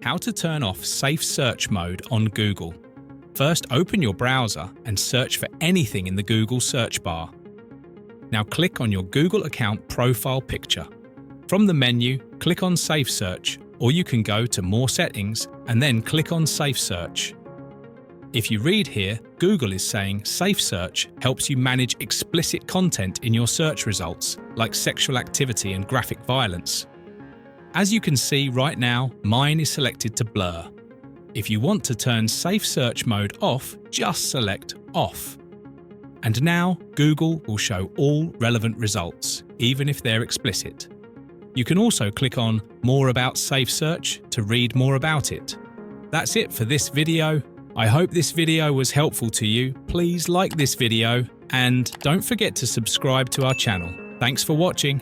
How to turn off Safe Search mode on Google. First, open your browser and search for anything in the Google search bar. Now click on your Google account profile picture. From the menu, click on Safe Search, or you can go to More Settings and then click on Safe Search. If you read here, Google is saying Safe Search helps you manage explicit content in your search results, like sexual activity and graphic violence. As you can see right now, mine is selected to blur. If you want to turn Safe Search mode off, just select Off. And now, Google will show all relevant results, even if they're explicit. You can also click on More About Safe Search to read more about it. That's it for this video. I hope this video was helpful to you. Please like this video and don't forget to subscribe to our channel. Thanks for watching.